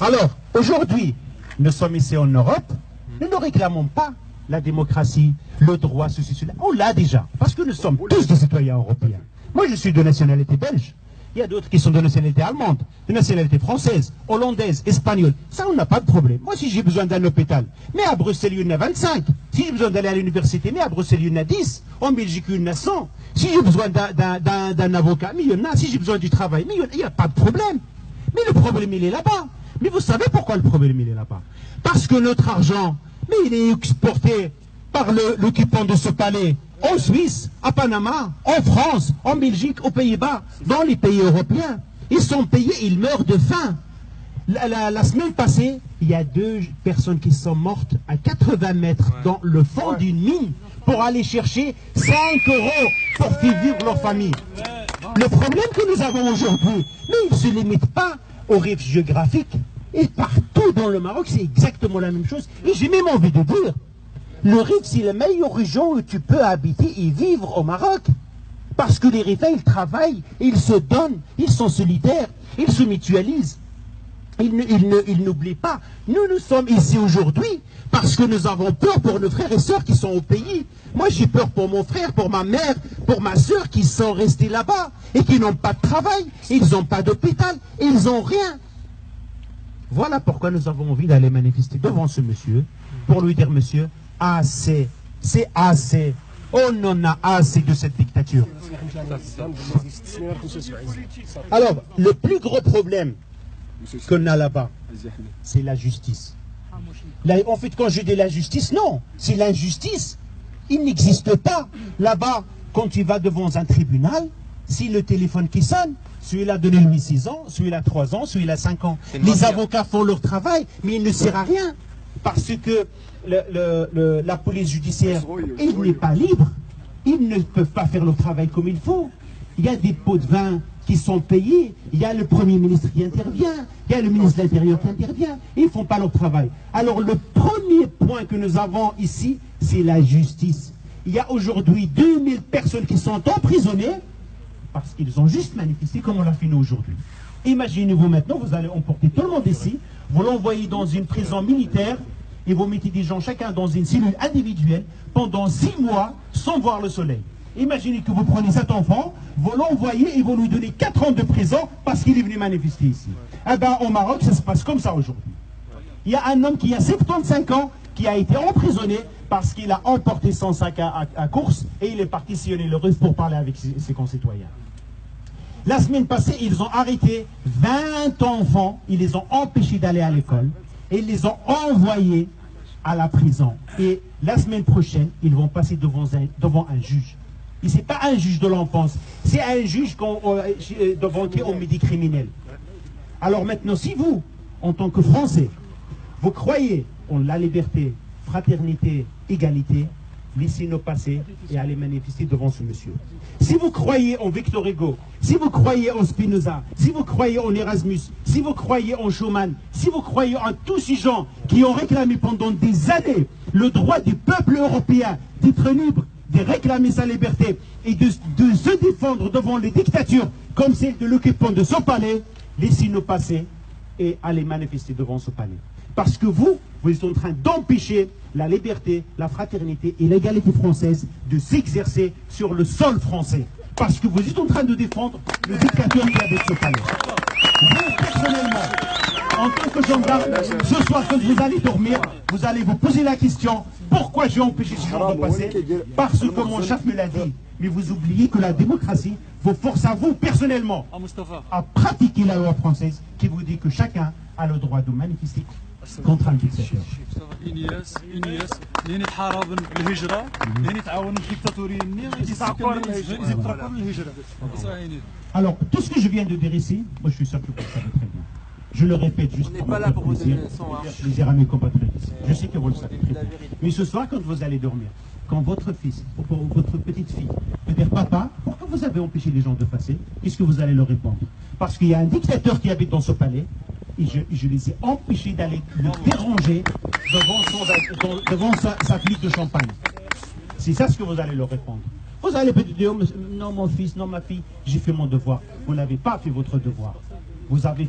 Alors, aujourd'hui, nous sommes ici en Europe, nous ne réclamons pas la démocratie, le droit, ceci, cela. On l'a déjà, parce que nous sommes tous des citoyens européens. Moi, je suis de nationalité belge. Il y a d'autres qui sont de nationalité allemande, de nationalité française, hollandaise, espagnole. Ça, on n'a pas de problème. Moi, si j'ai besoin d'un hôpital, mais à Bruxelles, il y en a 25. Si j'ai besoin d'aller à l'université, mais à Bruxelles, il y en a 10. En Belgique, il y en a 100. Si j'ai besoin d'un avocat, mais il y en a. Si j'ai besoin du travail, mais il n'y a pas de problème. Mais le problème, il est là-bas. Mais vous savez pourquoi le problème, il est là-bas? Parce que notre argent, mais il est exporté par l'occupant de ce palais en Suisse, à Panama, en France, en Belgique, aux Pays-Bas, dans les pays européens. Ils sont payés, ils meurent de faim. La semaine passée, il y a 2 personnes qui sont mortes à 80 mètres dans le fond d'une mine pour aller chercher 5 € pour faire vivre leur famille. Le problème que nous avons aujourd'hui, mais il ne se limite pas au rift géographique. Et partout dans le Maroc, c'est exactement la même chose. Et j'ai même envie de dire, le Rif, c'est la meilleure région où tu peux habiter et vivre au Maroc. Parce que les Rifains, ils travaillent, ils se donnent, ils sont solidaires, ils se mutualisent. Ils n'oublient pas. Nous sommes ici aujourd'hui parce que nous avons peur pour nos frères et sœurs qui sont au pays. Moi, j'ai peur pour mon frère, pour ma mère, pour ma sœur qui sont restés là-bas et qui n'ont pas de travail, ils n'ont pas d'hôpital, ils n'ont rien. Voilà pourquoi nous avons envie d'aller manifester devant ce monsieur pour lui dire, monsieur, assez, c'est assez. On en a assez de cette dictature. Alors, le plus gros problème qu'on a là-bas, c'est la justice. Là, en fait, quand je dis la justice, non, c'est l'injustice. Il n'existe pas. Là-bas, quand tu vas devant un tribunal, si le téléphone qui sonne, celui-là donné lui 6 ans, celui-là 3 ans, celui-là 5 ans. Les avocats font leur travail, mais il ne sert à rien. Parce que la police judiciaire, il n'est pas libre. Ils ne peuvent pas faire leur travail comme il faut. Il y a des pots de vin qui sont payés. Il y a le Premier ministre qui intervient. Il y a le ministre de l'Intérieur qui intervient. Ils ne font pas leur travail. Alors le premier point que nous avons ici, c'est la justice. Il y a aujourd'hui 2000 personnes qui sont emprisonnées parce qu'ils ont juste manifesté comme on l'a fait nous aujourd'hui. Imaginez-vous maintenant, vous allez emporter tout le monde ici, vous l'envoyez dans une prison militaire et vous mettez des gens chacun dans une cellule individuelle pendant 6 mois sans voir le soleil. Imaginez que vous prenez cet enfant, vous l'envoyez et vous lui donnez 4 ans de prison parce qu'il est venu manifester ici. Eh bien, au Maroc, ça se passe comme ça aujourd'hui. Il y a un homme qui a 75 ans qui a été emprisonné parce qu'il a emporté son sac à course et il est parti sillonner le Rif pour parler avec ses concitoyens. La semaine passée, ils ont arrêté 20 enfants, ils les ont empêchés d'aller à l'école et ils les ont envoyés à la prison. Et la semaine prochaine, ils vont passer devant un juge. Et ce n'est pas un juge de l'enfance, c'est un juge devant qui on met des criminels. Alors maintenant, si vous, en tant que Français, vous croyez en la liberté, fraternité, égalité, laissez-nous passer et allez manifester devant ce monsieur. Si vous croyez en Victor Hugo, si vous croyez en Spinoza, si vous croyez en Erasmus, si vous croyez en Schumann, si vous croyez en tous ces gens qui ont réclamé pendant des années le droit du peuple européen d'être libre, de réclamer sa liberté et de se défendre devant les dictatures comme celle de l'occupant de ce palais, laissez-nous passer et allez manifester devant ce palais. Parce que vous êtes en train d'empêcher la liberté, la fraternité et l'égalité française de s'exercer sur le sol français. Parce que vous êtes en train de défendre le dictateur qui est avec ce palais. Vous, personnellement, en tant que gendarme, ce soir, quand vous allez dormir, vous allez vous poser la question, pourquoi j'ai empêché ce genre de passer? Parce que mon chef me l'a dit. Mais vous oubliez que la démocratie vous force à vous, personnellement, à pratiquer la loi française qui vous dit que chacun a le droit de manifester contre un dictateur. Alors, tout ce que je viens de dire ici, moi je suis sûr que vous le savez très bien. Je le répète juste pour votre plaisir, plaisir à mes compatriotes. Je sais que vous le savez très bien. Mais ce soir, quand vous allez dormir, quand votre fils ou votre petite fille peut dire « Papa, pourquoi vous avez empêché les gens de passer ?» Qu'est-ce que vous allez leur répondre? Parce qu'il y a un dictateur qui habite dans ce palais et je les ai empêchés d'aller le déranger devant sa flûte de champagne. C'est ça ce que vous allez leur répondre. Vous allez peut-être dire « Non mon fils, non ma fille, j'ai fait mon devoir. » Vous n'avez pas fait votre devoir. vous avez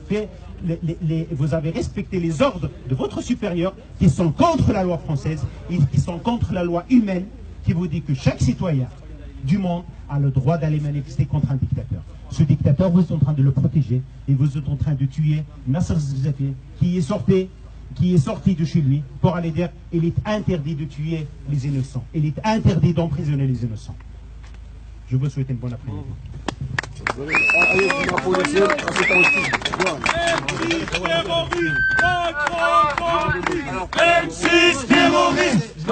vous avez respecté les ordres de votre supérieur qui sont contre la loi française et qui sont contre la loi humaine qui vous dit que chaque citoyen du monde a le droit d'aller manifester contre un dictateur. Ce dictateur, vous êtes en train de le protéger et vous êtes en train de tuer Nasser Zafi qui est sorti de chez lui pour aller dire il est interdit de tuer les innocents, il est interdit d'emprisonner les innocents. Je vous souhaite une bonne après-midi. M6 terroriste,